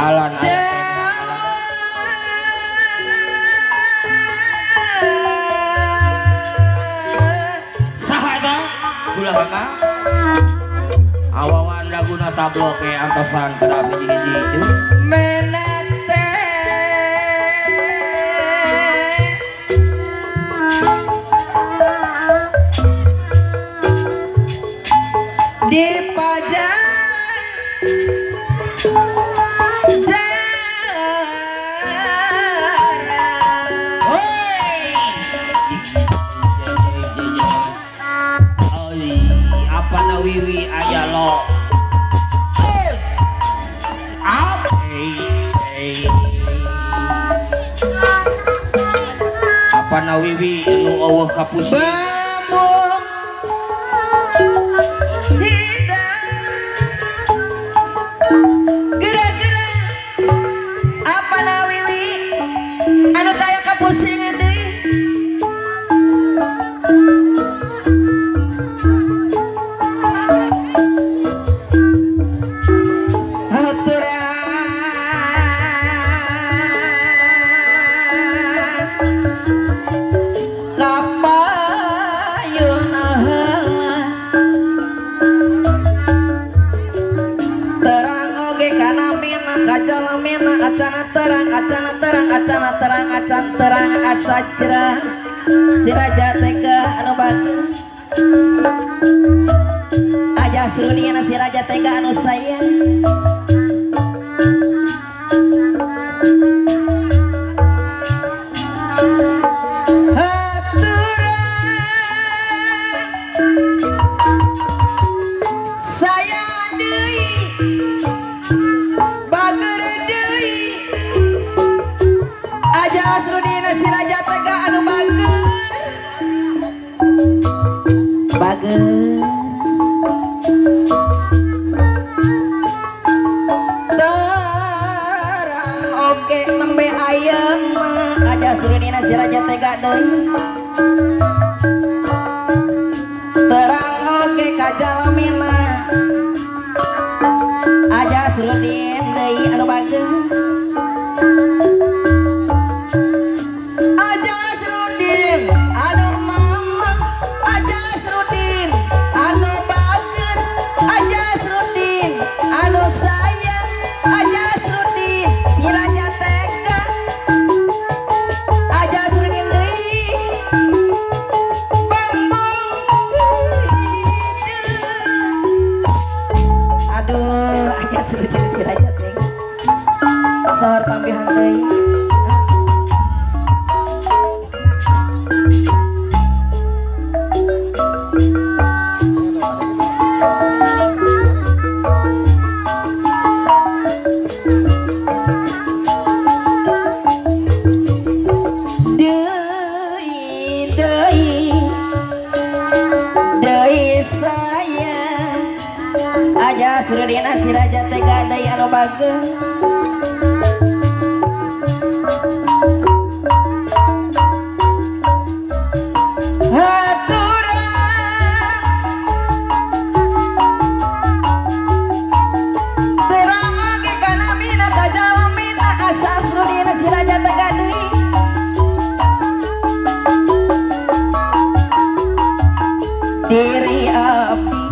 Alan sahada ulah kakak awawan laguna tablo ke antosan kedapi hiji itu menete di pajak wiwi aya lo apa na wiwi nu eueuh ka pusing gerak-gerak apa na wiwi anu taya kapusingan deui acan terang asa cerah si raja tega anu bagus aja serudiana si raja tega anu sayang si raja tega deui terang oge ka jalamina aja surudin deui anu bageus aja surudin anu mamang aja surudin anu bageus aja surudin anu sayang aja surudin si raja tega si raja teh sor tambihan deui deui sayang aja surudina si raja tega deui anu bageus terang oge kana mina ka jalamina asa surudina si raja tega deui diri abdi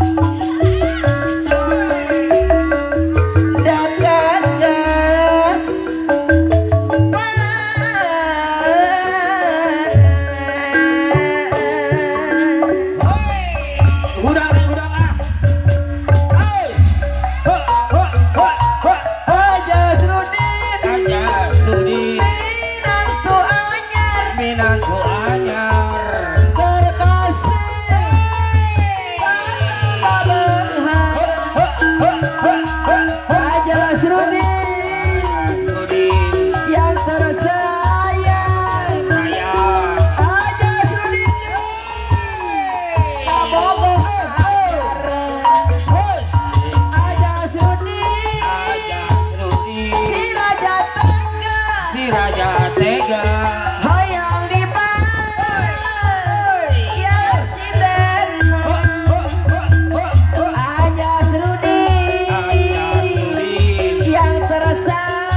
Yang terasa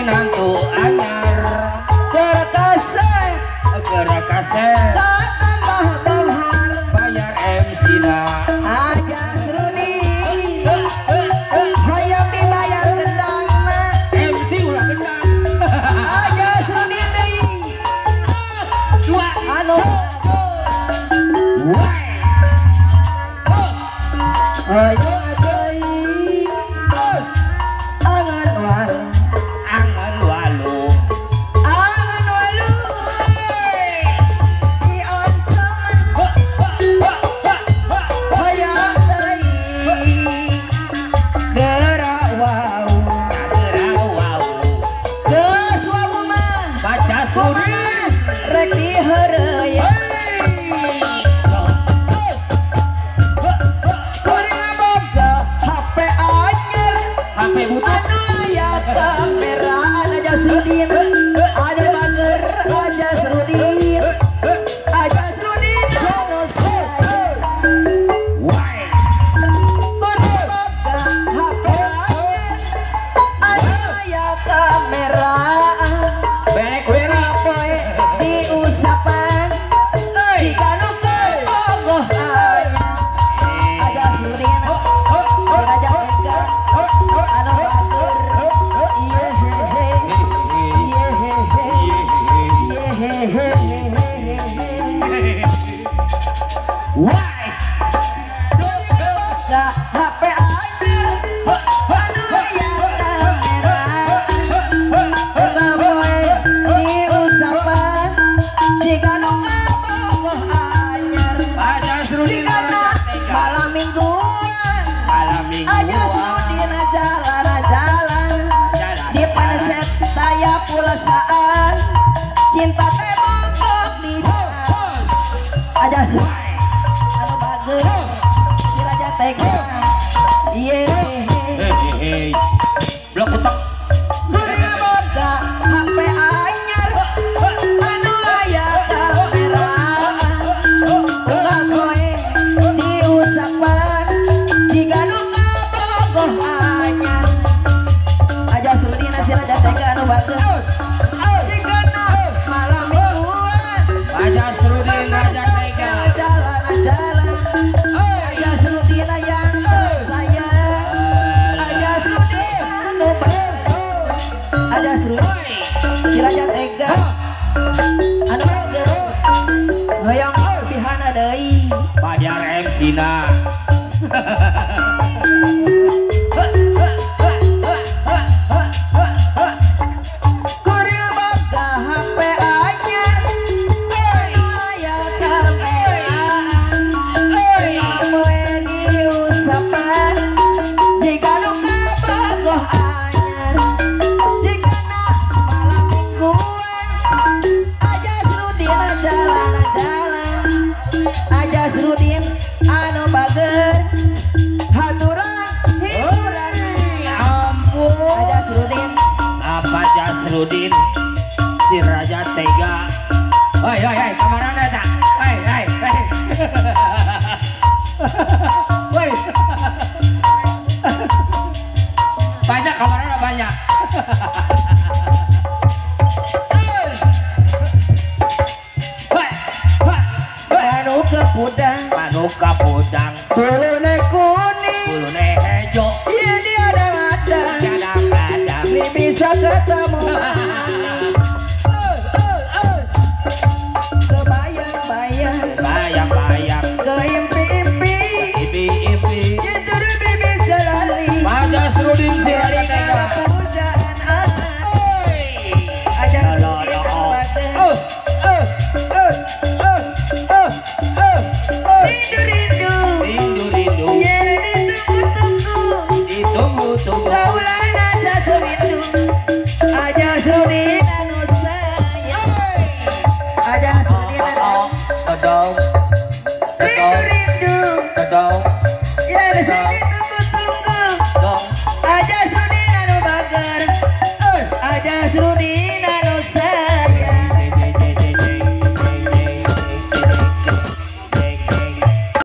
nantu anyar Kerekaseh kerakase tambah benghar bayar MC na aja Rudi hayang dibayar gendangna MC ulah gendang aja Rudi deui dua anu ayo deui angan walu angan walu angan walu di oncongan hayang deui gerak wau gerawau geus wau mah baca suri rek diheureuy kuring boga HP anyar HP butut anu aya kamera aja Srudin ada bager aja Srudin aja Srudin anu saya wai kuring boga HP anyar anu aya kamera BlackBerry poe diusapan jika nu kepogoh aja Srudin Raja Ega anu batur ieu hehe ieu hehe ieu hehe wai ga HP anyar anu aya kamera ngapoe diusapan jika nu kepogoh anyar baca suri jika malam mingguan malam minggu aja Srudin jalan-jalan di pancet daya pulsaan cinta teh mongkok di aja Srudin anu bagus si Raja Tega iye hehehe blok utak kuring boga HP anyar anu aya kamera ngakoe diusapan jika nu kabogoh anyar aja Srudin si Raja Tega anu bagus jika nu malam mingguan baca suri Raja Tega jalan-jalan aja Srudin yang tersayang aja Srudin anu bagus aja Srudin si Raja Tega anu bagus hoyong pihana deui bayar MC na kuring boga HP anyar anu aya kamera ngapoe diusapan jika nu kabogoh anyar jika malam mingguan aja Srudin jalan-jalan aja Srudin anu bager haturan hiburan ampun aja Srudin apa Jasrudin si Raja Tega hei hei hei kemana tak hei hei hei woi banyak kamarana banyak anu kepudang anu kapudang bulune kuning bulune hejo ieu dia ada kadang-kadang bisa ketemu kebayang-bayang bayang-bayang ke impi-impi impi-impi itu bisa lali Pak Jasrudin si Raja Tega pujaan aja Srudin anu bagus rindu-rindu rindu-rindu ya ditunggu-tunggu ditunggu-tunggu saulana sasurindu aja Srudin anu sayang aja Srudin anu Todong rindu-rindu todong ya disini